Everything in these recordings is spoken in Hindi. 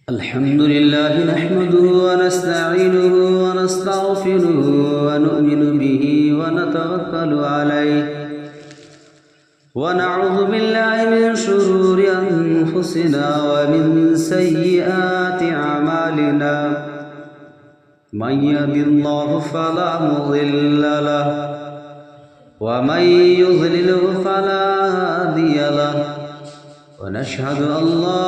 अल्हम्दुलिल्लाह नहमदुहु व नस्तईनुहु व नस्तगफिरुहु व नु'मिनु बिही व नतवक्कलु अलैहि व नऊज़ु बिल्लाहि मिन शुरूरि अनफुसिना व मिन सय्यिआति अमालिना मन यहदिल्लाहु फला मुज़िल्ल लहु व मन युज़लिलहु फला हादिय लहु वनशहदु अल्ला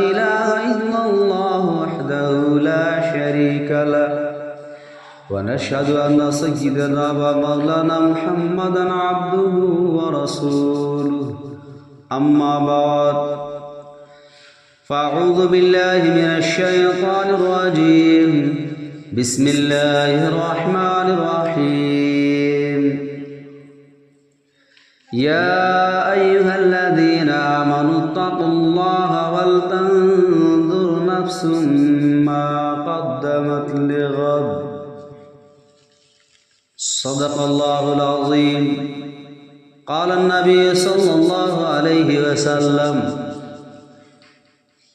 इलाहा इल्लल्लाहु वहदहु ला शरीका लहु वनशहदु अन्न सय्यिदना व मौलाना मुहम्मदन अब्दुहु व रसूलुहु अम्मा बाद फ़अऊज़ु बिल्लाहि मिनश शैतानिर रजीम बिस्मिल्लाहिर रहमानिर रहीम या अय्युहल्लज़ीना आमनुत्तक़ुल्लाहा वलतंज़ुर नफ्सुम मा क़द्दमत लिग़द सदक़ल्लाहुल अज़ीम क़ाल नबी सल्लल्लाहु अलैहि वसल्लम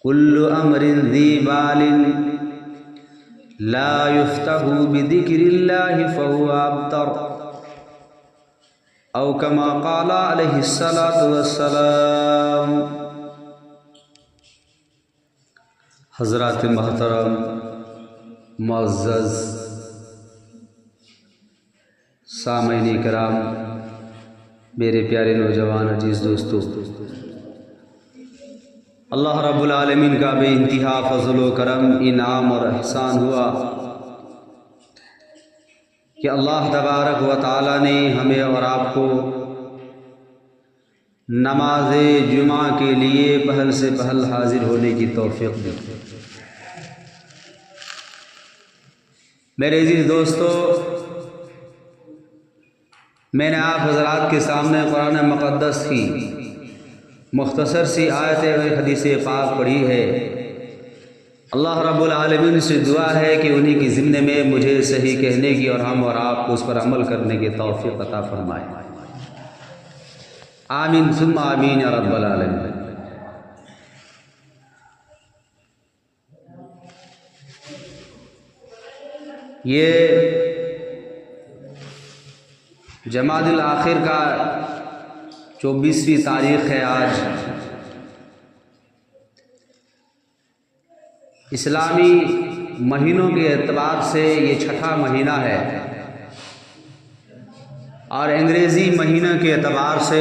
कुल्लु अम्रिन ज़ी बालिन ला युफ्तहु बिज़िक्रिल्लाहि फ़हुवा अब्तर औ कमा क़ाल अलैहिस्सलातु वस्सलाम। हज़रात मोहतरम मुअज़्ज़ज़ सामईन किराम, मेरे प्यारे नौजवान अजीज़ दोस्तों, अल्लाह रब्बुल आलमीन का बेइंतहा फ़ज़ल व करम, इनाम और एहसान हुआ कि अल्लाह तबारक व तआला ने हमें और आपको नमाज जुमा के लिए पहल से पहल हाजिर होने की तौफ़ीक़ दी। मेरे अज़ीज़ दोस्तों, मैंने आप हज़रात के सामने कुरान मुक़द्दस की मुख्तसर सी आयत हदीस पाक पढ़ी है। अल्लाह रब्बुल आलमीन से दुआ है कि उन्हीं की ज़िम्मे में मुझे सही कहने की और हम और आपको उस पर अमल करने की तौफ़ीक़ अता फ़रमाए। आमीन सुम्मा आमीन या रब्बल आलमीन। ये जमादिल आखिर का 24वीं तारीख़ है। आज इस्लामी महीनों के एतबार से ये छठा महीना है और अंग्रेज़ी महीने के एतबार से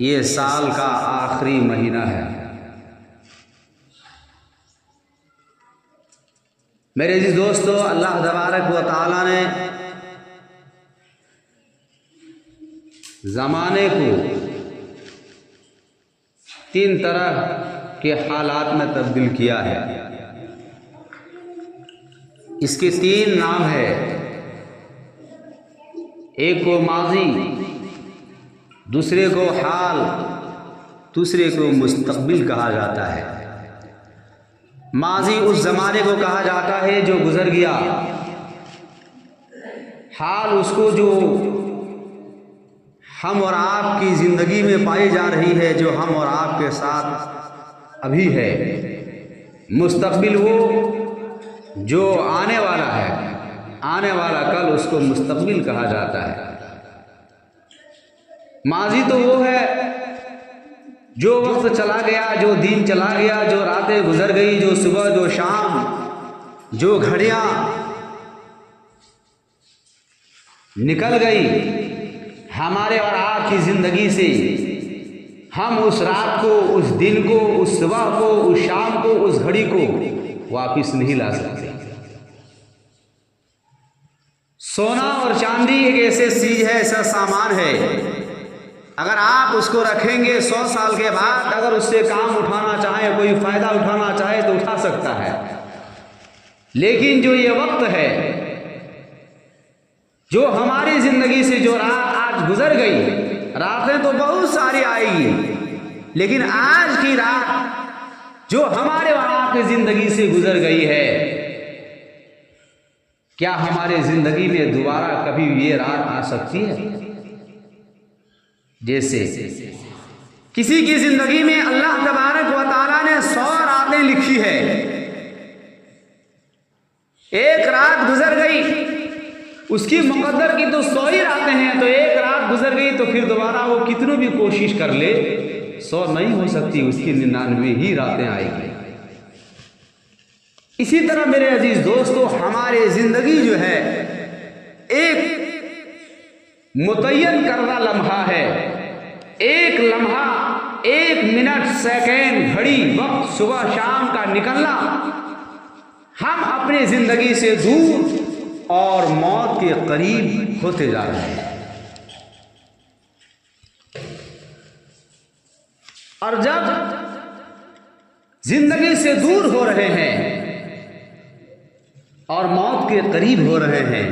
ये साल का आखिरी महीना है। मेरे अज़ीज़ दोस्तों, अल्लाह तबारक व तआला ने ज़माने को 3 तरह के हालात में तब्दील किया है। इसके 3 नाम है। एक को माजी, दूसरे को हाल, दूसरे को मुस्तक़बिल कहा जाता है। माजी उस ज़माने को कहा जाता है जो गुज़र गया। हाल उसको जो हम और आपकी ज़िंदगी में पाई जा रही है, जो हम और आपके साथ अभी है। मुस्तक़बिल वो जो आने वाला है, आने वाला कल, उसको मुस्तक़बिल कहा जाता है। माजी तो वो है जो वक्त चला गया, जो दिन चला गया, जो रातें गुजर गई, जो सुबह, जो शाम, जो घड़ियां निकल गई हमारे और आपकी ज़िंदगी से। हम उस रात को, उस दिन को, उस सुबह को, उस शाम को, उस घड़ी को वापस नहीं ला सकते। सोना और चांदी एक ऐसे चीज है, ऐसा सामान है, अगर आप उसको रखेंगे 100 साल के बाद, अगर उससे काम उठाना चाहे, कोई फायदा उठाना चाहे तो उठा सकता है। लेकिन जो ये वक्त है, जो हमारी जिंदगी से जो रात आज गुजर गई, रातें तो बहुत सारी आएगी, लेकिन आज की रात जो हमारे और आपकी जिंदगी से गुजर गई है, क्या हमारे जिंदगी में दोबारा कभी ये रात आ सकती है? जैसे किसी की जिंदगी में अल्लाह तबारक व तआला ने 100 रातें लिखी है, एक रात गुजर गई, उसकी मुकद्दर की तो 100 ही रातें हैं, तो एक रात गुजर गई तो फिर दोबारा वो कितनों भी कोशिश कर ले 100 नहीं हो सकती, उसकी 99 ही रातें आएगी। इसी तरह मेरे अजीज दोस्तों, हमारे जिंदगी जो है एक मुतय्यन करदा लम्हा है, एक लम्हा, एक मिनट, सेकेंड, घड़ी, वक्त, सुबह शाम का निकलना, हम अपनी जिंदगी से दूर और मौत के करीब होते जा रहे हैं। और जब जिंदगी से दूर हो रहे हैं और मौत के करीब हो रहे हैं,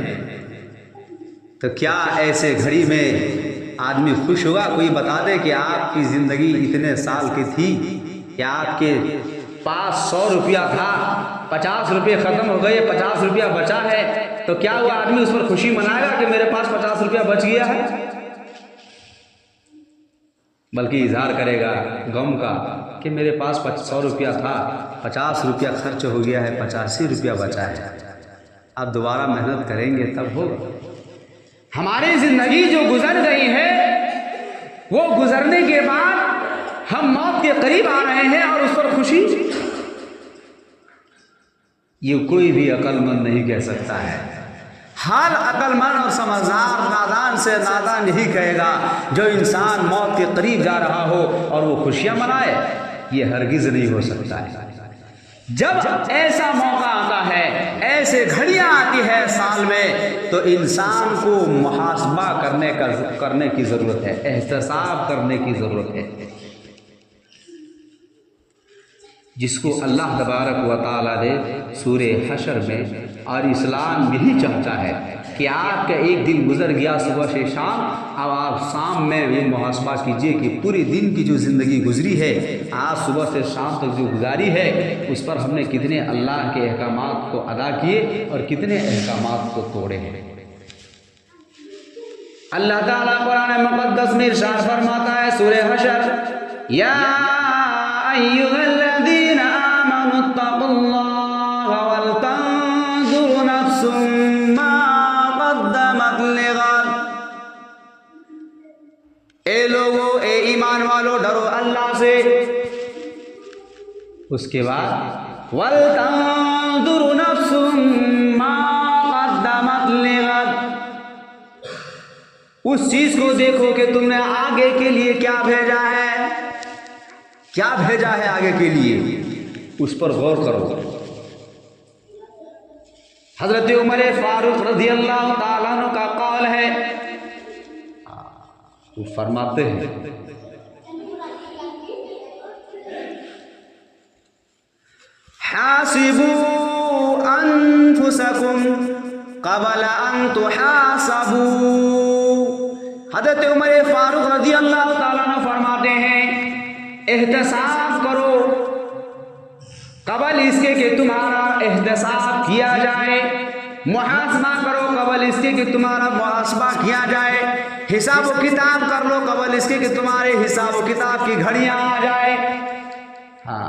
तो क्या ऐसे घड़ी में आदमी खुश होगा? कोई बता दे कि आपकी ज़िंदगी इतने साल की थी कि आपके पास 100 रुपया था, 50 रुपये ख़त्म हो गए, 50 रुपया बचा है, तो क्या वो आदमी उस पर खुशी मनाएगा कि मेरे पास 50 रुपया बच गया है? बल्कि इजहार करेगा गम का कि मेरे पास 100 रुपया था, 50 रुपया खर्च हो गया है, 85 रुपया बचा है, अब दोबारा मेहनत करेंगे तब होगा। हमारी जिंदगी जो गुजर गई है, वो गुजरने के बाद हम मौत के करीब आ रहे हैं और उस पर खुशी, ये कोई भी अक्लमंद नहीं कह सकता है। हर अक्लमंद और समझदार नादान से नादान यही कहेगा, जो इंसान मौत के करीब जा रहा हो और वो खुशियां मनाए, ये हरगिज नहीं हो सकता है। जब ऐसा मौका आता है, ऐसे घड़ियां आती है साल में, तो इंसान को मुहासबा करने की जरूरत है, एहतसाब करने की जरूरत है, जिसको अल्लाह तबारक व तआला ने सूरे हशर में, और इस्लाम यही चाहता है कि आपका एक दिन गुजर गया सुबह से शाम, अब आप शाम में ये मुहासबा कीजिए कि पूरे दिन की जो ज़िंदगी गुजरी है, आज सुबह से शाम तक जो गुजारी है, उस पर हमने कितने अल्लाह के अहकामात को अदा किए और कितने अहकामात को तोड़े हैं। अल्लाह ताला कुरान मुक़द्दस में इरशाद फरमाता है सूरे हशर, या अय्युहल्लज़ीना आमनुत्तक़ुल्लाह वल तंजुर नफ्सुम मा क़द्दमत लिग़द। ए लोगों, ए ईमान वालों, डरो अल्लाह से। उसके बाद वल तंजुर नफ्सुम मा क़द्दमत लिग़द, उस चीज को देखो कि तुमने आगे के लिए क्या भेजा है, क्या भेजा है आगे के लिए, उस पर गौर करो। हजरत उमर फारूक रज़ी अल्लाह ताला अन्हु का कौल है, वो फरमाते हैं, हासिबू अनफुसकुम क़ब्ल अन तुहासबू। हजरत उमर फारूक रज़ी अल्लाह ताला अन्हु फरमाते हैं, एहतसाब करो कबल इसके कि तुम्हारा एहतसाब किया जाए, मुहासबा करो कबल इसके कि तुम्हारा मुहासबा किया जाए, हिसाब व किताब कर लो कबल इसके कि तुम्हारे हिसाब व किताब की घड़ियां आ जाए। हाँ,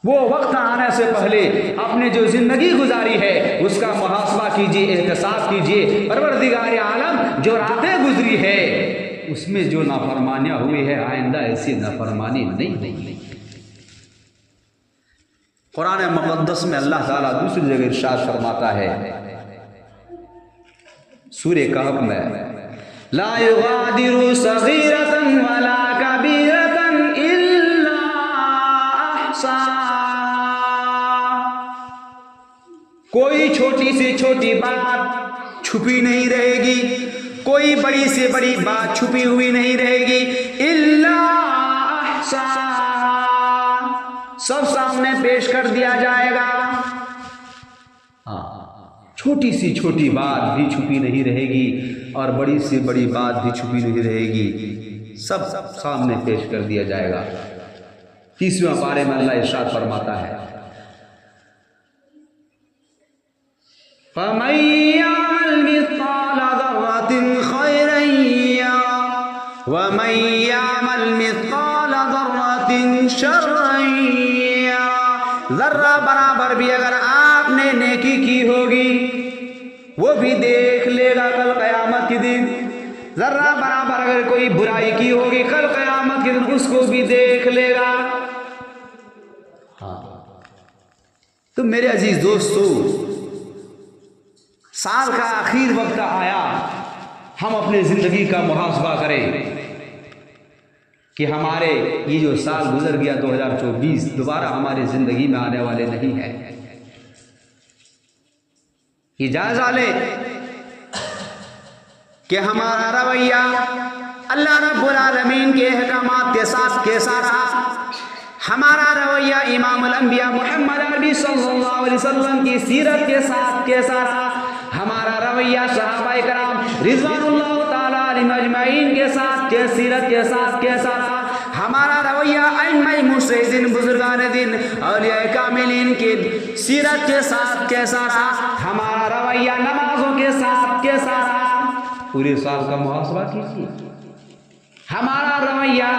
वो वक्त आने से पहले अपने जो जिंदगी गुजारी है उसका मुहासबा कीजिए, एहतसाब कीजिए। परवरदिगार आलम जो रातें गुजरी है उसमें जो नाफरमानियां हुई है, आइंदा ऐसी नाफरमानी नहीं। कुरान मुक़द्दस में अल्लाह ताला दूसरी जगह इरशाद फरमाता है सूरे कहफ में, ला युगादिरु सगीरतन वला कबीरतन इल्ला अहसा। कोई छोटी से छोटी बात छुपी नहीं रहेगी, कोई बड़ी से बड़ी बात छुपी हुई नहीं रहेगी, इल्ला अहसा, सब सामने पेश कर दिया जाएगा। हाँ, छोटी सी छोटी बात भी छुपी नहीं रहेगी और बड़ी से बड़ी बात भी छुपी नहीं रहेगी, सब सामने पेश कर दिया जाएगा। 30वें पारे में अल्लाह इरशाद फरमाता है, फमन यअमल मिस्क़ाल ज़र्रतिन खैरन यरा वमन यअमल मिस्क़ाल हब्बतिन शर्रय्या, जर्रा बराबर भी अगर आपने नेकी की होगी वो भी देख लेगा कल क़यामत के दिन। जर्रा बराबर अगर कोई बुराई की होगी कल क़यामत के दिन उसको भी देख लेगा। हाँ, तो मेरे अजीज दोस्तों, साल का आखिर वक्त आया, हम अपने ज़िंदगी का मुहासबा करें कि हमारे ये जो साल गुजर गया 2024 दोबारा हमारी ज़िंदगी में आने वाले नहीं है। ये जायज़ा ले कि हमारा रवैया अल्लाह रब्बुल आलमीन के अहकामात के साथ कैसा रहा, हमारा रवैया इमामुल अंबिया मुहम्मद अरबी सल्लल्लाहु अलैहि वसल्लम की सीरत के साथ कैसा रहा, हमारा रवैया सहाबाए कराम रिज़वानुल्लाह ताला अलैहिम अजमईन के साथ के सीरत के साथ कैसा रहा, हमारा रवैया अइम्मा मुजतहिदीन बुजुर्गान दिन औलिया कामिलीन की सीरत के साथ कैसा रहा, हमारा रवैया नमाजों के साथ कैसा रहा। पूरे साल का मुहासबा कीजिए। हमारा रवैया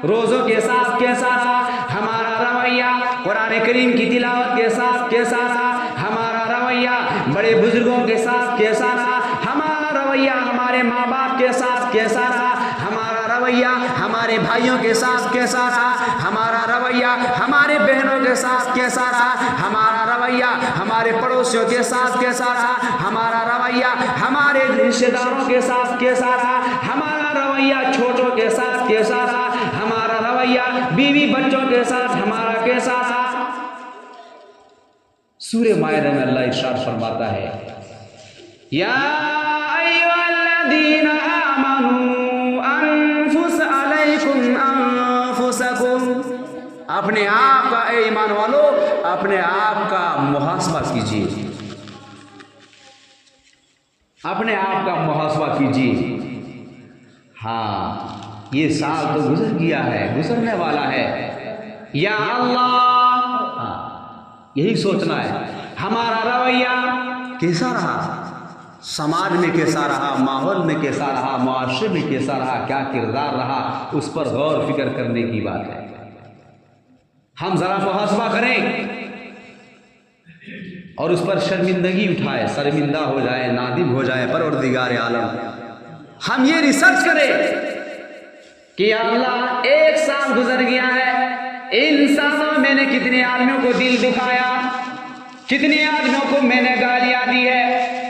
रोज़ों के साथ कैसा रहा, हमारा रवैया कुरान करीम की तिलावत के साथ कैसा रहा, हमारा रवैया बड़े बुजुर्गों के साथ कैसा रहा, हमारा रवैया हमारे माँ बाप के साथ कैसा रहा, हमारा रवैया हमारे भाइयों के साथ कैसा रहा, हमारा रवैया हमारे बहनों के साथ कैसा रहा, हमारा रवैया हमारे पड़ोसियों के साथ कैसा रहा, हमारा रवैया हमारे रिश्तेदारों के साथ कैसा रहा, हमारा रवैया छोटों के साथ कैसा रहा, हमारा रवैया बीवी बच्चों के साथ हमारा कैसा रहा। सूरह माइदा में अल्लाह इरशाद फरमाता है, या अय्युहल्लज़ीना आमनू अनफुस अलैकुम अनफुसकुम, अपने आप का, ए ईमान वालों, अपने आप का मुहासबा कीजिए, अपने आप का मुहासबा कीजिए। हाँ, ये साल तो गुजर गया है, गुजरने वाला है। या अल्लाह, हाँ, यही सोचना है हमारा रवैया कैसा रहा, समाज में कैसा रहा, माहौल में कैसा रहा, मुआशरे में कैसा रहा, क्या किरदार रहा, उस पर गौर फिक्र करने की बात है। हम जरा मुहासबा करें और उस पर शर्मिंदगी उठाए, शर्मिंदा हो जाए, नादिम हो जाए परवरदिगार आलम। हम ये रिसर्च करें कि अल्लाह एक साल गुजर गया है, इन सालों में मैंने कितने आदमियों को दिल दुखाया, कितने आदमियों को मैंने गालियां दी है,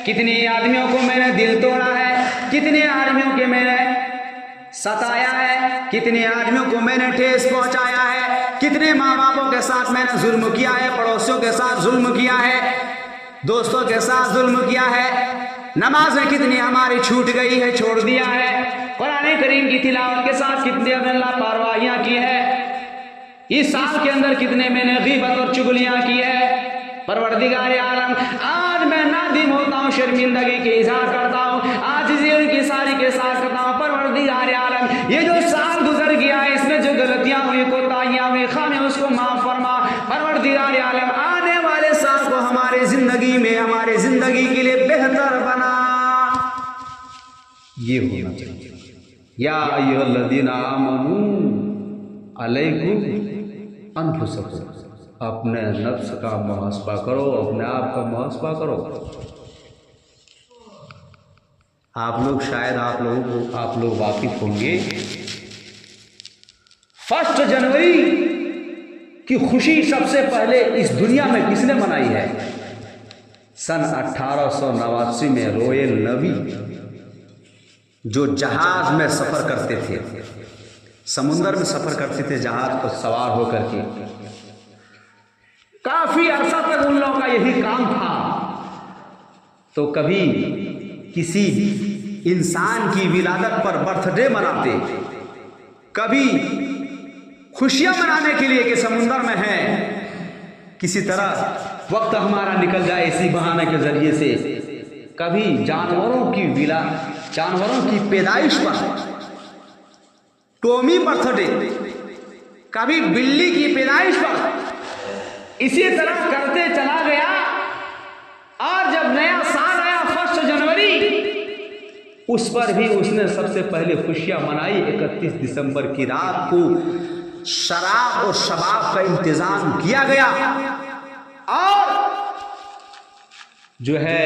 कितने आदमियों को मैंने दिल तोड़ा है, कितने आदमियों के मैंने सताया है, कितने आदमियों को मैंने ठेस पहुंचाया है, कितने माँ बापों के साथ मैंने जुल्म किया है, पड़ोसियों के साथ जुल्म किया है, दोस्तों के साथ जुल्म किया है, नमाजें कितनी हमारी छूट गई है, छोड़ दिया है, कुरान करीम की तिलावत के साथ कितनी हमने लापरवाहियां की है, इस साल के अंदर कितने मैंने गीबत और चुगलियां की है। परवरदिगार आलम, आज मैं नादिम होता हूँ, शर्मिंदगी के इजहार करता हूँ, आज की सारी के साथ करता हूँ। परवरदिगार आलम, ये जो साल गुजर गया है, इसमें जो गलतियां हुई, कोताहियां हुई, खाने, उसको माफ फरमा। परवरदिगार आलम, आने वाले साल को हमारे जिंदगी में, हमारे जिंदगी के लिए बेहतर बना। ये होना चाहिए। या अय्युहल्लज़ीना आमनू अलैकुम अनफुसकुम, अपने नफ्स का मुहासबा करो, अपने आप का मुहासबा करो। आप लोग शायद आप लोग वाकिफ होंगे, 1 जनवरी की खुशी सबसे पहले इस दुनिया में किसने मनाई है? सन 1889 में रॉयल नेवी जो जहाज में सफर करते थे, समुद्र में सफर करते थे जहाज पर सवार होकर के, काफी अरसा तक उन लोगों का यही काम था। तो कभी किसी इंसान की विलादत पर बर्थडे मनाते, कभी खुशियां मनाने के लिए कि समुद्र में है, किसी तरह वक्त हमारा निकल जाए इसी बहाने के जरिए से, कभी जानवरों की पैदाइश पर टॉमी बर्थडे, कभी बिल्ली की पैदाइश पर, इसी तरह करते चला गया। और जब नया साल आया 1 जनवरी, उस पर भी उसने सबसे पहले खुशियां मनाई। 31 दिसंबर की रात को शराब और शबाब का इंतजाम किया गया और जो है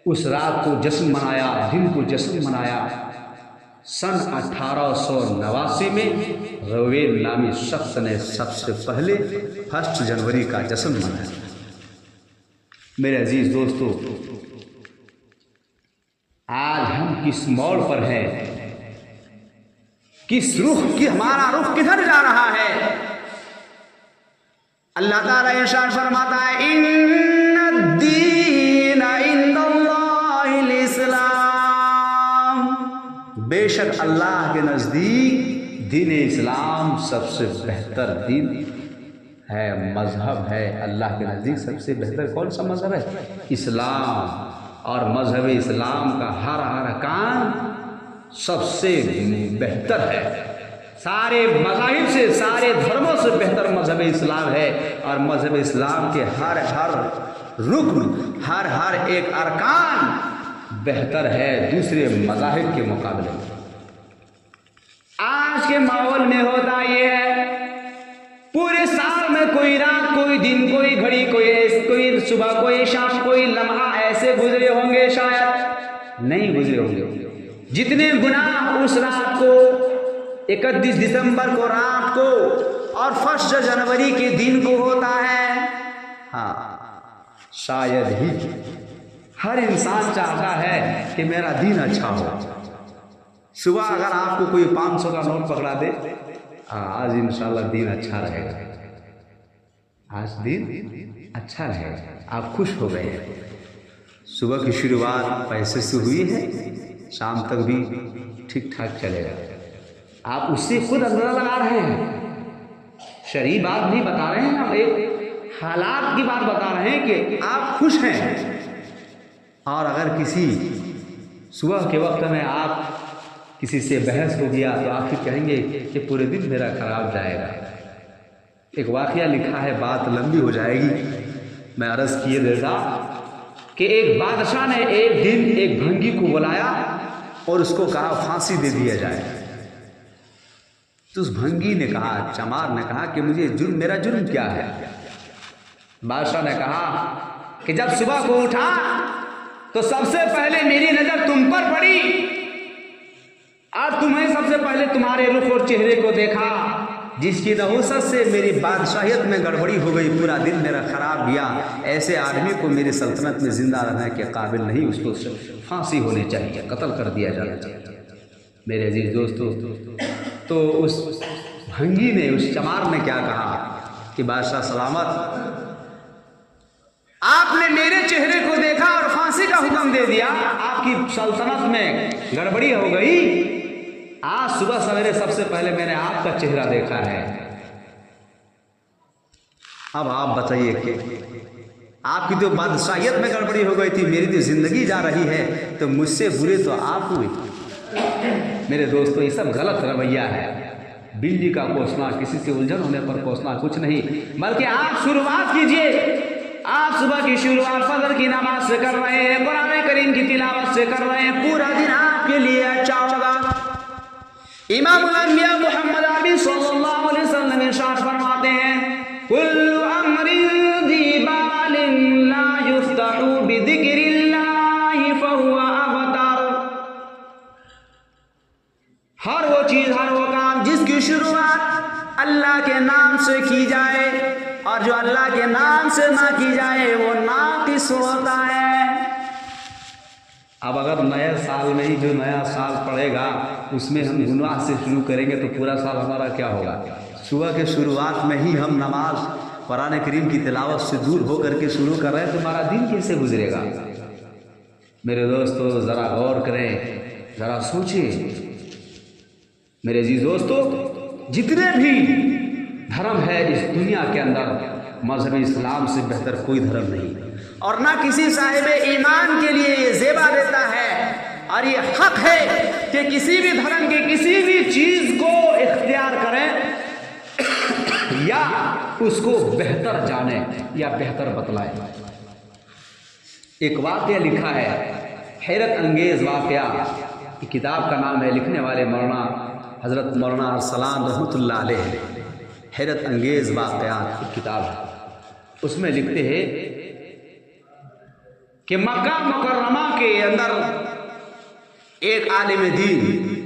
उस रात को जश्न मनाया, दिन को जश्न मनाया। सन 1889 में रवेल नामी शख्स ने सबसे पहले 1 जनवरी का जश्न मनाया। मेरे अजीज दोस्तों, आज हम किस मोड़ पर हैं, किस रुख की, हमारा रुख किधर जा रहा है? अल्लाह ताला इरशाद फरमाता है, इन्नद्दीन इंदल्लाहिल इस्लाम, बेशक अल्लाह के नजदीक दीन इस्लाम सबसे बेहतर दीन है, मजहब है। अल्लाह के नजदीक सबसे बेहतर कौन सा मजहब है? इस्लाम। और मजहब इस्लाम का हर अरकान सबसे बेहतर है। सारे मज़ाहिब से, सारे धर्मों से बेहतर मजहब इस्लाम है। और मजहब इस्लाम के हर रुकन, हर एक अरकान बेहतर है दूसरे मज़ाहिब के मुकाबले में। आज के माहौल में होता ये है, पूरे साल में कोई रात, कोई दिन, कोई घड़ी, कोई सुबह, कोई शाम, कोई लम्हा ऐसे गुजरे होंगे, शायद नहीं गुजरे होंगे। जितने गुनाह उस रात को, 31 दिसंबर को रात को और 1 जनवरी के दिन को होता है, हाँ, शायद ही हर इंसान चाहता है कि मेरा दिन अच्छा हो। सुबह अगर आपको कोई 500 का नोट पकड़ा दे, आज इंशाल्लाह दिन अच्छा रहेगा, आज दिन अच्छा रहेगा, आप खुश हो गए हैं। सुबह की शुरुआत पैसे से हुई है, शाम तक भी ठीक ठाक चलेगा। आप उससे खुद अंदाजा लगा रहे हैं, शरई बात नहीं बता रहे हैं, हम एक हालात की बात बता रहे हैं कि आप खुश हैं। और अगर किसी सुबह के वक्त में आप किसी से बहस हो गया तो आप फिर कहेंगे कि पूरे दिन मेरा खराब जाएगा। एक वाकया लिखा है, बात लंबी हो जाएगी, मैं अर्ज़ किए देता कि एक बादशाह ने एक दिन एक भंगी को बुलाया और उसको कहा फांसी दे दिया जाए। तो उस भंगी ने कहा, चमार ने कहा कि मेरा जुर्म क्या है? बादशाह ने कहा कि जब सुबह को उठा तो सबसे पहले मेरी नजर तुम पर पड़ी और तुम्हें सबसे पहले तुम्हारे रुख और चेहरे को देखा, जिसकी नहुसत से मेरी बादशाहियत में गड़बड़ी हो गई, पूरा दिन मेरा खराब गया। ऐसे आदमी को मेरी सल्तनत में जिंदा रहने के काबिल नहीं, उसको फांसी होनी चाहिए, कत्ल कर दिया जाना चाहिए। मेरे अजीज दोस्तों, तो उस भंगी ने, उस चमार ने क्या कहा कि बादशाह सलामत, आपने मेरे चेहरे को देखा और फांसी का हुक्म दे दिया, आपकी सल्तनत में गड़बड़ी हो गई। आज सुबह सवेरे सबसे पहले मैंने आपका चेहरा देखा है। अब आप बताइए कि आपकी तो बादशाहियत में गड़बड़ी हो गई थी, मेरी तो जिंदगी जा रही है, तो मुझसे बुरे तो आप हुए। मेरे दोस्तों, ये सब गलत रवैया है। बिल्ली का कोसना, किसी से उलझन होने पर कोसना कुछ नहीं, बल्कि आप शुरुआत कीजिए। आप सुबह की शुरुआत फजर की नमाज से कर रहे हैं, कुरान करीम की तिलावत से कर रहे हैं, पूरा दिन आपके लिए अच्छा होगा। इमामुल अंबिया मुहम्मद अरबी सल्लल्लाहु अलैहि वसल्लम इरशाद फरमाते हैं, कुल्लु अम्रिन दीबालिन ला युफ्तहु बिदिक्रिल्लाहि फहुवा अबतर। हर वो चीज, हर वो काम जिसकी शुरुआत अल्लाह के नाम से की जाए और जो अल्लाह के नाम से ना की जाए वो नाकिस होता है। अब अगर नए साल में ही जो नया साल पड़ेगा उसमें हम गुनाह से शुरू करेंगे तो पूरा साल हमारा क्या होगा? सुबह के शुरुआत में ही हम नमाज, कुरान करीम की तिलावत से दूर होकर के शुरू कर रहे हैं तो हमारा दिन कैसे गुजरेगा? मेरे दोस्तों, ज़रा गौर करें, ज़रा सोचिए। मेरे अजीज दोस्तों, जितने भी धर्म है इस दुनिया के अंदर, मजहब इस्लाम से बेहतर कोई धर्म नहीं, और ना किसी साहिब ईमान के लिए ये ज़ेबा देता है। और ये हक है कि किसी भी धर्म की किसी भी चीज़ को इख्तियार करें या उसको बेहतर जाने या बेहतर बतलाए। एक वाक़या लिखा है, हैरत अंगेज़ वाक़या, किताब का नाम है, लिखने वाले मौलाना हज़रत मौलाना अरसलान रहमतुल्लाह अलैह हैरत अंगेज़ वाक़यात की किताब है। उसमें लिखते हैं कि मक्का मुकर्रमा के अंदर एक आलिम दीन,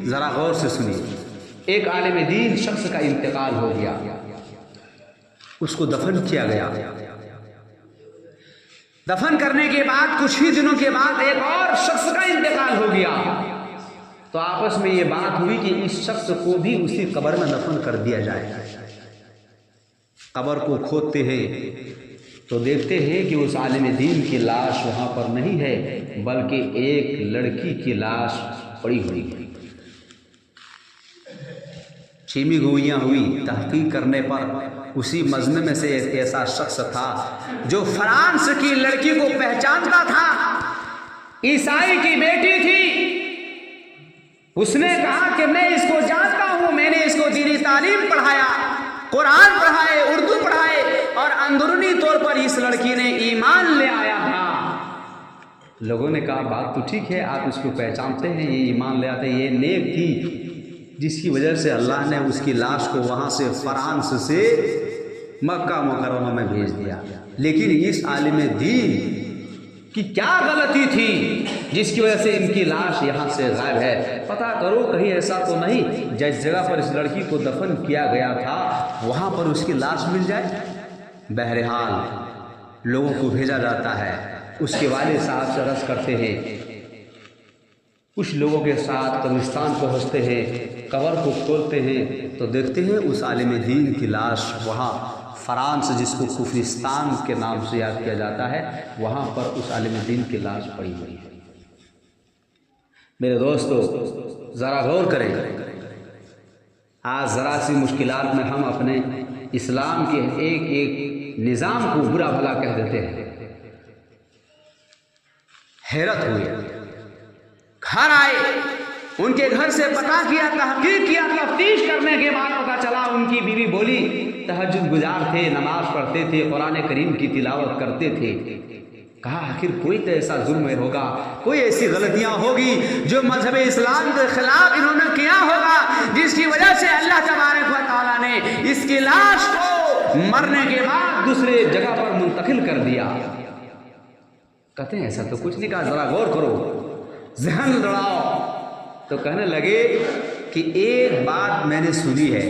ज़रा गौर से सुनिए, एक आलिम दीन शख्स का इंतकाल हो गया, उसको दफन किया गया। दफन करने के बाद कुछ ही दिनों के बाद एक और शख्स का इंतकाल हो गया। तो आपस में ये बात हुई कि इस शख्स को भी उसी कब्र में दफन कर दिया जाए। कब्र को खोदते हैं तो देखते हैं कि उस आलिम दीन की लाश वहां पर नहीं है, बल्कि एक लड़की की लाश पड़ी हुई है। छीमी गोइयाँ हुई, तहकीक करने पर उसी मजमे में से एक ऐसा शख्स था जो फ्रांस की लड़की को पहचानता था, ईसाई की बेटी थी। उसने कहा कि मैं इसको जानता हूं, मैंने इसको दीनी तालीम पढ़ाया, कुरान पढ़ाए, उर्दू पढ़ाए, और अंदरूनी तौर पर इस लड़की ने ईमान ले आया था। लोगों ने कहा बात तो ठीक है, आप इसको पहचानते हैं, ये ईमान ले आते, ये नेक थी, जिसकी वजह से अल्लाह ने उसकी लाश को वहाँ से फ्रांस से मक्का मुकर्रमा में भेज दिया। लेकिन इस आलिम दीन की क्या गलती थी जिसकी वजह से इनकी लाश यहाँ से गायब है? पता करो कहीं ऐसा तो नहीं जिस जगह पर इस लड़की को दफन किया गया था वहाँ पर उसकी लाश मिल जाए। बहरहाल लोगों को भेजा जाता है, उसके वालिद साहब से रस करते हैं, कुछ लोगों के साथ कब्रिस्तान पहुँचते हैं, कब्र को खोलते हैं तो देखते हैं उस आलिम दीन की लाश वहाँ फ्रांस, जिसको कुफरिस्तान के नाम से याद किया जाता है, वहाँ पर उस आलिम दीन की लाश पड़ी हुई है। मेरे दोस्तों ज़रा गौर करें, आज ज़रा सी मुश्किलात में हम अपने इस्लाम के एक एक निज़ाम को बुरा भला कह देते हैं। हैरत हुई, घर आए, उनके घर से पता किया, तहकीक किया, तफ्तीश करने के बाद पता चला उनकी बीवी बोली तहज्जुद गुजार थे, नमाज पढ़ते थे, कुरान करीम की तिलावत करते थे। कहा आखिर कोई तो ऐसा जुर्म होगा, कोई ऐसी गलतियां होगी जो मजहब इस्लाम के खिलाफ इन्होंने किया होगा, जिसकी वजह से अल्लाह तबारक व तआला ने इसकी लाश को मरने के बाद दूसरे जगह पर मुंतकिल कर दिया। कहते हैं ऐसा तो कुछ नहीं कहा, जरा गौर करो, ज़हन लड़ाओ। तो कहने लगे कि एक बात मैंने सुनी है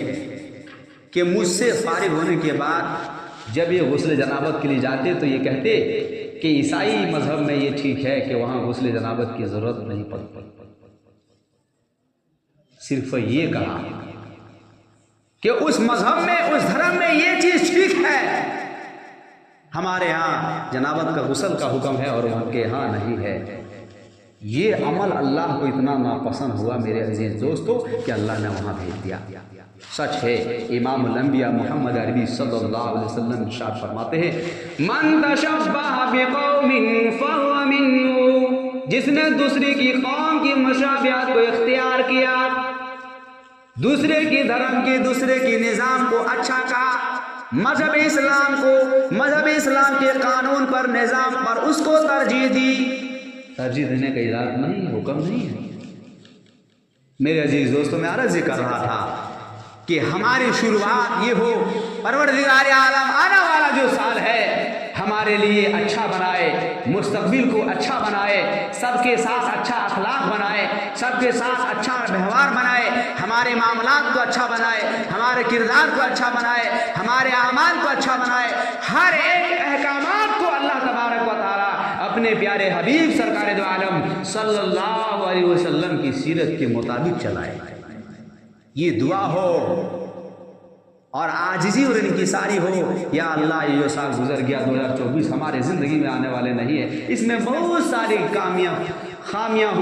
कि मुझसे फारिग होने के बाद जब ये गुस्ल जनाबत के लिए जाते तो ये कहते कि ईसाई मजहब में ये ठीक है कि वहाँ गुस्ल जनाबत की ज़रूरत नहीं पड़ती। सिर्फ ये कहा कि उस मजहब में, उस धर्म में ये चीज़ ठीक है, हमारे यहाँ जनाबत का गुस्ल का हुक्म है और उनके यहाँ नहीं है। ये अमल अल्लाह को इतना नापसंद हुआ मेरे अजीज दोस्तों कि अल्लाह ने वहाँ भेज दिया। सच है, इमामुल अंबिया मोहम्मद अरबी सल्लल्लाहु अलैहि वसल्लम इरशाद फरमाते हैं, मन तशब्बह बिकौमिन फहुव मिन्हुम, जिसने दूसरे की कौम की मशाबियत को इख्तियार किया, दूसरे की धर्म की, दूसरे की निज़ाम को अच्छा कहा, मजहब इस्लाम को, मजहब इस्लाम के कानून पर, निज़ाम पर उसको तरजीह दी। तरजीह देने का इरादा नहीं है, हुक्म नहीं है। मेरे अजीज दोस्तों, मैं अर्ज़ कर रहा था कि हमारी शुरुआत ये हो, परवरदिगार आलम आने वाला जो साल है हमारे लिए अच्छा बनाए, मुस्तकबिल को अच्छा बनाए, सबके साथ अच्छा अखलाक बनाए, सबके साथ अच्छा व्यवहार बनाए, हमारे मामलात को अच्छा बनाए, हमारे किरदार को अच्छा बनाए, हमारे आमाल को अच्छा बनाए, हर एक अहकामात को अल्लाह तबारक व तआला अपने प्यारे हबीब सरकार दो आलम सल्लल्लाहु अलैहि वसल्लम की सीरत के मुताबिक चलाए। ये दुआ हो और आजिज़ी और इनकिसारी हो, या अल्लाह ये साल गुजर गया 2024 हमारे ज़िंदगी में आने वाले नहीं है, इसमें बहुत सारी खामियां